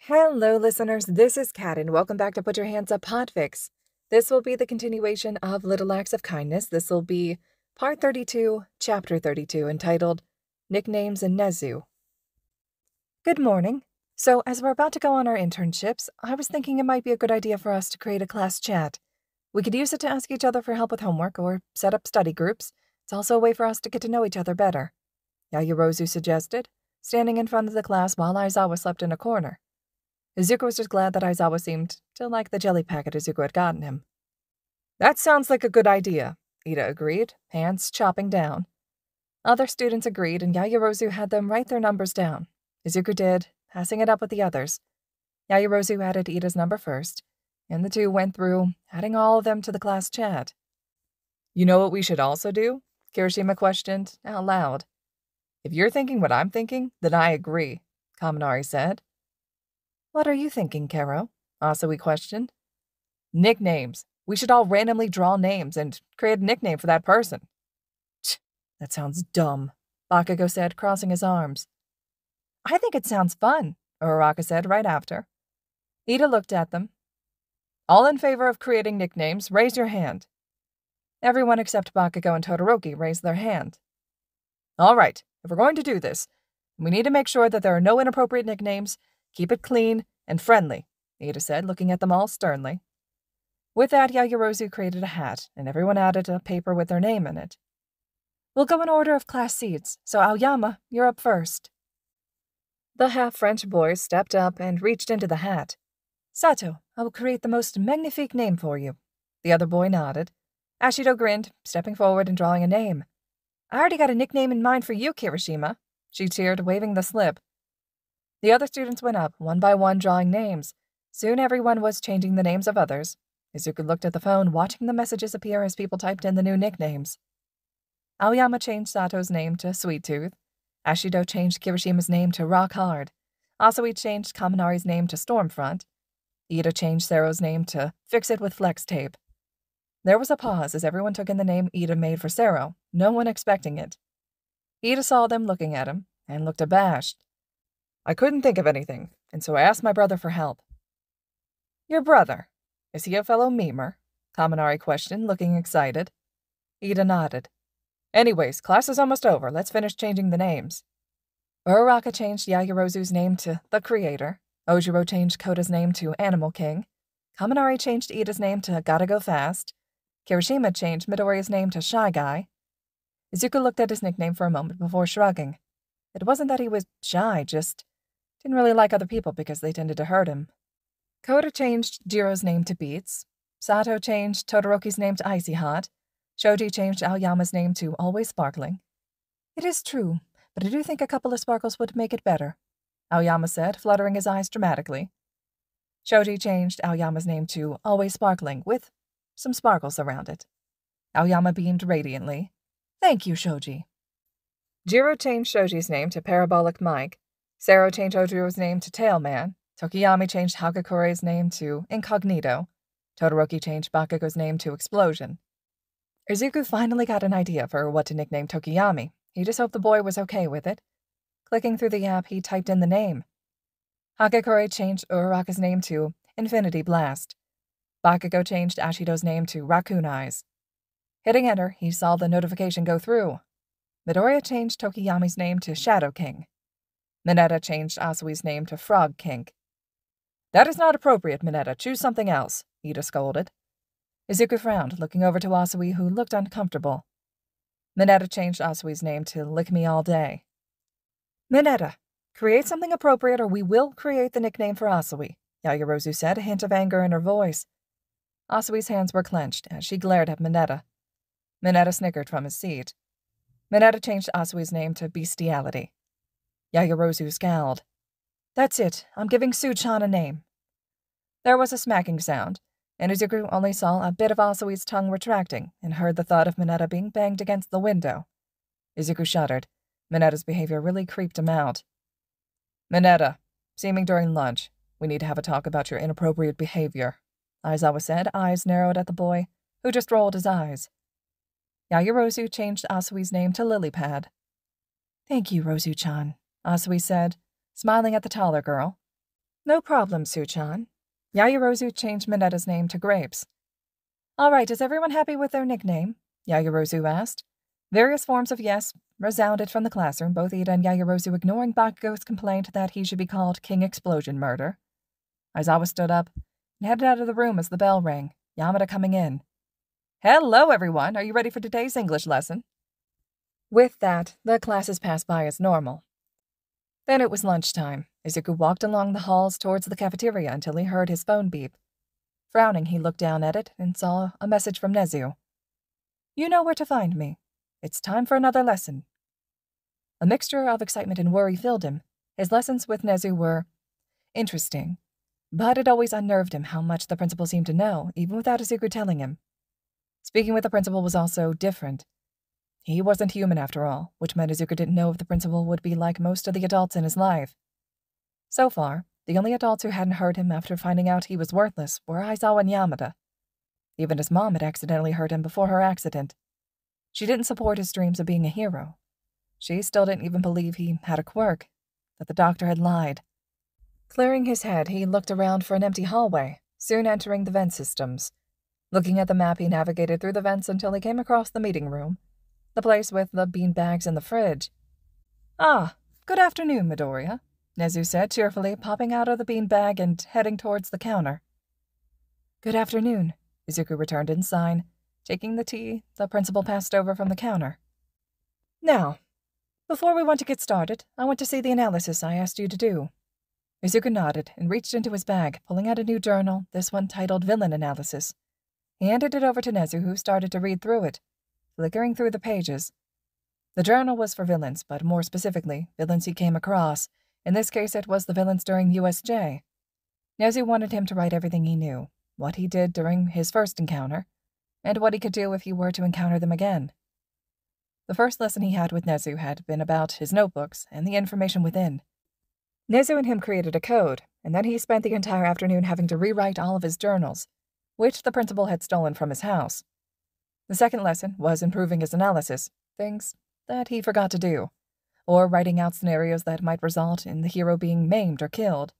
Hello, listeners. This is Kat, and welcome back to Put Your Hands Up Podfics. This will be the continuation of Little Acts of Kindness. This will be Part 32, Chapter 32, entitled Nicknames in Nezu. Good morning. So, as we're about to go on our internships, I was thinking it might be a good idea for us to create a class chat. We could use it to ask each other for help with homework or set up study groups. It's also a way for us to get to know each other better. Yaoyorozu suggested, standing in front of the class while Aizawa slept in a corner. Izuku was just glad that Aizawa seemed to like the jelly packet Izuku had gotten him. That sounds like a good idea, Ida agreed, hands chopping down. Other students agreed, and Yaoyorozu had them write their numbers down. Izuku did, passing it up with the others. Yaoyorozu added Ida's number first, and the two went through, adding all of them to the class chat. You know what we should also do? Kirishima questioned, out loud. If you're thinking what I'm thinking, then I agree, Kaminari said. What are you thinking, Kero? Asawi questioned. Nicknames. We should all randomly draw names and create a nickname for that person. That sounds dumb, Bakugo said, crossing his arms. I think it sounds fun, Uraraka said right after. Ida looked at them. All in favor of creating nicknames, raise your hand. Everyone except Bakugo and Todoroki raised their hand. All right, if we're going to do this, we need to make sure that there are no inappropriate nicknames. Keep it clean and friendly, Ida said, looking at them all sternly. With that, Yaoyorozu created a hat, and everyone added a paper with their name in it. We'll go in order of class seats, so Aoyama, you're up first. The half-French boy stepped up and reached into the hat. Sato, I will create the most magnifique name for you. The other boy nodded. Ashido grinned, stepping forward and drawing a name. I already got a nickname in mind for you, Kirishima, she cheered, waving the slip. The other students went up, one by one, drawing names. Soon everyone was changing the names of others. Izuku looked at the phone, watching the messages appear as people typed in the new nicknames. Aoyama changed Sato's name to Sweet Tooth. Ashido changed Kirishima's name to Rock Hard. Asawi changed Kaminari's name to Stormfront. Ida changed Sero's name to Fix It with Flex Tape. There was a pause as everyone took in the name Ida made for Sero, no one expecting it. Ida saw them looking at him and looked abashed. I couldn't think of anything, and so I asked my brother for help. Your brother? Is he a fellow memer? Kaminari questioned, looking excited. Ida nodded. Anyways, class is almost over. Let's finish changing the names. Uraraka changed Yaoyorozu's name to The Creator. Ojiro changed Koda's name to Animal King. Kaminari changed Ida's name to Gotta Go Fast. Kirishima changed Midoriya's name to Shy Guy. Izuku looked at his nickname for a moment before shrugging. It wasn't that he was shy, just didn't really like other people because they tended to hurt him. Koda changed Jiro's name to Beats. Sato changed Todoroki's name to Icy Hot. Shoji changed Aoyama's name to Always Sparkling. It is true, but I do think a couple of sparkles would make it better, Aoyama said, fluttering his eyes dramatically. Shoji changed Aoyama's name to Always Sparkling, with some sparkles around it. Aoyama beamed radiantly. Thank you, Shoji. Jiro changed Shoji's name to Parabolic Mike. Sero changed Ojiro's name to Tailman. Tokiyami changed Hagakure's name to Incognito. Todoroki changed Bakugo's name to Explosion. Izuku finally got an idea for what to nickname Tokiyami. He just hoped the boy was okay with it. Clicking through the app, he typed in the name. Hagakure changed Uraraka's name to Infinity Blast. Bakugo changed Ashido's name to Raccoon Eyes. Hitting enter, he saw the notification go through. Midoriya changed Tokiyami's name to Shadow King. Mineta changed Asawi's name to Frog King. That is not appropriate, Mineta. Choose something else, Ida scolded. Izuku frowned, looking over to Asawi, who looked uncomfortable. Mineta changed Asawi's name to Lick Me All Day. Mineta, create something appropriate or we will create the nickname for Asawi, Yaoyorozu said, a hint of anger in her voice. Asawi's hands were clenched as she glared at Mineta. Mineta snickered from his seat. Mineta changed Asawi's name to Bestiality. Yaoyorozu scowled. That's it. I'm giving Su-chan a name. There was a smacking sound, and Izuku only saw a bit of Asawi's tongue retracting and heard the thud of Mineta being banged against the window. Izuku shuddered. Mineta's behavior really creeped him out. Mineta, seeming during lunch, we need to have a talk about your inappropriate behavior, Aizawa said, eyes narrowed at the boy, who just rolled his eyes. Yaoyorozu changed Asawi's name to Lilypad. Thank you, Rozu-chan, Asawi said, smiling at the taller girl. No problem, Su-chan. Yaoyorozu changed Minetta's name to Grapes. All right, is everyone happy with their nickname? Yaoyorozu asked. Various forms of yes resounded from the classroom, both Ida and Yaoyorozu ignoring Bakugo's complaint that he should be called King Explosion Murder. Aizawa stood up and headed out of the room as the bell rang, Yamada coming in. Hello, everyone. Are you ready for today's English lesson? With that, the classes passed by as normal. Then it was lunchtime. Izuku walked along the halls towards the cafeteria until he heard his phone beep. Frowning, he looked down at it and saw a message from Nezu. You know where to find me. It's time for another lesson. A mixture of excitement and worry filled him. His lessons with Nezu were interesting, but it always unnerved him how much the principal seemed to know, even without Izuku telling him. Speaking with the principal was also different. He wasn't human after all, which meant Izuku didn't know if the principal would be like most of the adults in his life. So far, the only adults who hadn't heard him after finding out he was worthless were Aizawa and Yamada. Even his mom had accidentally hurt him before her accident. She didn't support his dreams of being a hero. She still didn't even believe he had a quirk, that the doctor had lied. Clearing his head, he looked around for an empty hallway, soon entering the vent systems. Looking at the map, he navigated through the vents until he came across the meeting room, the place with the beanbags and the fridge. Ah, good afternoon, Midoriya, Nezu said cheerfully, popping out of the beanbag and heading towards the counter. Good afternoon, Izuku returned in sign, taking the tea the principal passed over from the counter. Now, before we want to get started, I want to see the analysis I asked you to do. Izuku nodded and reached into his bag, pulling out a new journal, this one titled Villain Analysis. He handed it over to Nezu, who started to read through it, flickering through the pages. The journal was for villains, but more specifically, villains he came across. In this case, it was the villains during USJ. Nezu wanted him to write everything he knew, what he did during his first encounter, and what he could do if he were to encounter them again. The first lesson he had with Nezu had been about his notebooks and the information within. Nezu and him created a code, and then he spent the entire afternoon having to rewrite all of his journals, which the principal had stolen from his house. The second lesson was improving his analysis, things that he forgot to do, or writing out scenarios that might result in the hero being maimed or killed.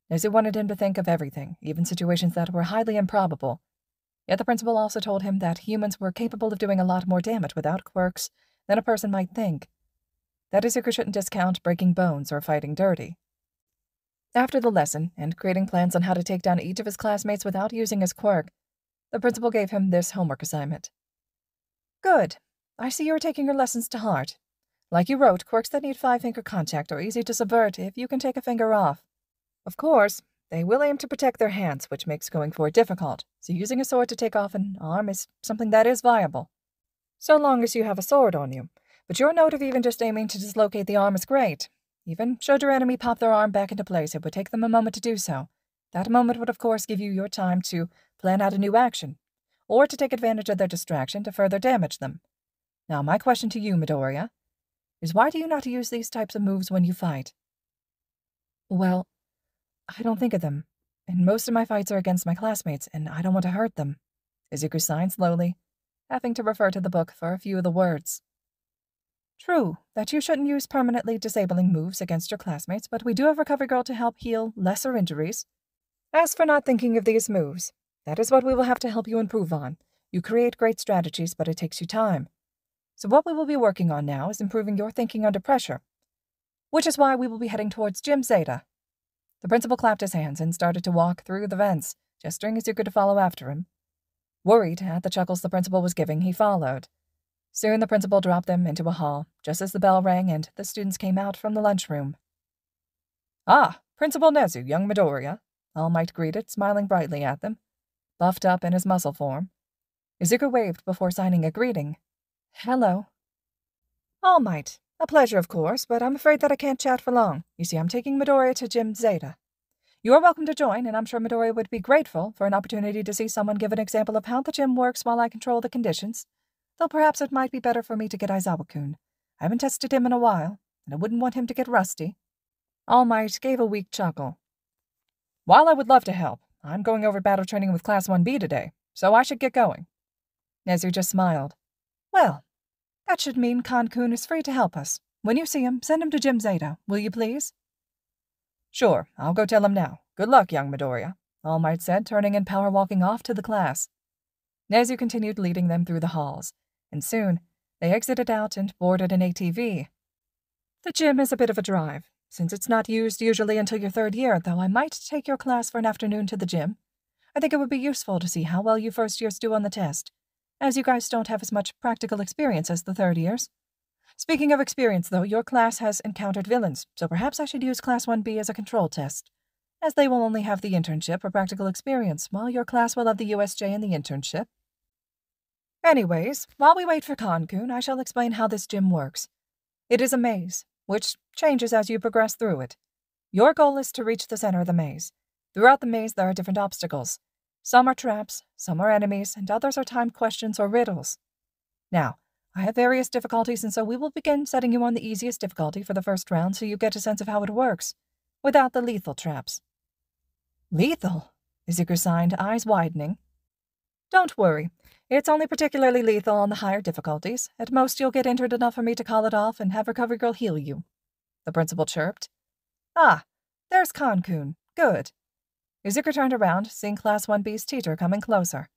Nezu wanted him to think of everything, even situations that were highly improbable. Yet the principal also told him that humans were capable of doing a lot more damage without quirks than a person might think. That Izuku shouldn't discount breaking bones or fighting dirty. After the lesson, and creating plans on how to take down each of his classmates without using his quirk, the principal gave him this homework assignment. Good. I see you are taking your lessons to heart. Like you wrote, quirks that need five-finger contact are easy to subvert if you can take a finger off. Of course, they will aim to protect their hands, which makes going for it difficult, so using a sword to take off an arm is something that is viable. So long as you have a sword on you. But your note of even just aiming to dislocate the arm is great. Even should your enemy pop their arm back into place, it would take them a moment to do so. That moment would of course give you your time to plan out a new action, or to take advantage of their distraction to further damage them. Now my question to you, Midoriya, is why do you not use these types of moves when you fight? Well, I don't think of them, and most of my fights are against my classmates, and I don't want to hurt them. Izuku signed slowly, having to refer to the book for a few of the words. True, that you shouldn't use permanently disabling moves against your classmates, but we do have Recovery Girl to help heal lesser injuries. As for not thinking of these moves, that is what we will have to help you improve on. You create great strategies, but it takes you time. So what we will be working on now is improving your thinking under pressure, which is why we will be heading towards Gym Zeta. The principal clapped his hands and started to walk through the vents, gesturing Izuku to follow after him. Worried at the chuckles the principal was giving, he followed. Soon the principal dropped them into a hall, just as the bell rang and the students came out from the lunchroom. Ah, Principal Nezu, young Midoriya, All Might greeted, smiling brightly at them, buffed up in his muscle form. Izuku waved before signing a greeting. Hello. All Might, a pleasure of course, but I'm afraid that I can't chat for long. You see, I'm taking Midoriya to Gym Zeta. You are welcome to join, and I'm sure Midoriya would be grateful for an opportunity to see someone give an example of how the gym works while I control the conditions. Though perhaps it might be better for me to get Aizawa-kun. I haven't tested him in a while, and I wouldn't want him to get rusty. All Might gave a weak chuckle. While I would love to help, I'm going over battle training with Class 1B today, so I should get going. Nezu just smiled. Well, that should mean Kan-kun is free to help us. When you see him, send him to Gym Zeta, will you please? Sure, I'll go tell him now. Good luck, young Midoriya, All Might said, turning and power walking off to the class. Nezu continued leading them through the halls, and soon they exited out and boarded an ATV. The gym is a bit of a drive, since it's not used usually until your 3rd year, though I might take your class for an afternoon to the gym. I think it would be useful to see how well you first years do on the test, as you guys don't have as much practical experience as the 3rd years. Speaking of experience, though, your class has encountered villains, so perhaps I should use Class 1B as a control test, as they will only have the internship or practical experience, while your class will have the USJ and the internship. Anyways, while we wait for Kankun, I shall explain how this gym works. It is a maze, which changes as you progress through it. Your goal is to reach the center of the maze. Throughout the maze, there are different obstacles. Some are traps, some are enemies, and others are timed questions or riddles. Now, I have various difficulties, and so we will begin setting you on the easiest difficulty for the first round so you get a sense of how it works, without the lethal traps. Lethal? Izuku signed, eyes widening. Don't worry. It's only particularly lethal on the higher difficulties. At most, you'll get injured enough for me to call it off and have Recovery Girl heal you. The principal chirped. Ah, there's Kankun. Good. Izuku turned around, seeing Class 1B's teacher coming closer.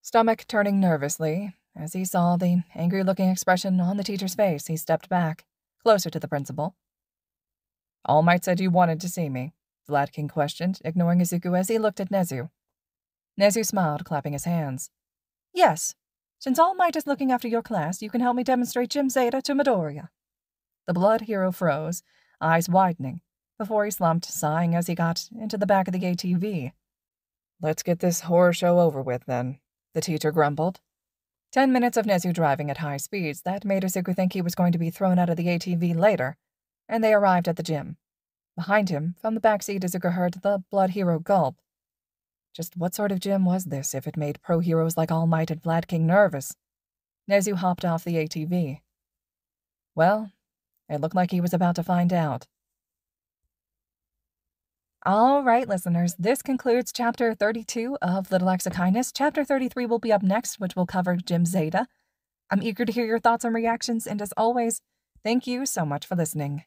Stomach turning nervously, as he saw the angry-looking expression on the teacher's face, he stepped back, closer to the principal. All Might said you wanted to see me, Vladkin questioned, ignoring Izuku as he looked at Nezu. Nezu smiled, clapping his hands. Yes, since All Might is looking after your class, you can help me demonstrate Gym Zeta to Midoriya. The blood hero froze, eyes widening, before he slumped, sighing as he got into the back of the ATV. Let's get this horror show over with, then, the teacher grumbled. 10 minutes of Nezu driving at high speeds, that made Izuku think he was going to be thrown out of the ATV later, and they arrived at the gym. Behind him, from the backseat, Izuku heard the blood hero gulp. Just what sort of gym was this if it made pro heroes like All Might and Vlad King nervous? Nezu hopped off the ATV. Well, it looked like he was about to find out. All right, listeners, this concludes Chapter 32 of Little Acts of Kindness. Chapter 33 will be up next, which will cover Gym Zeta. I'm eager to hear your thoughts and reactions, and as always, thank you so much for listening.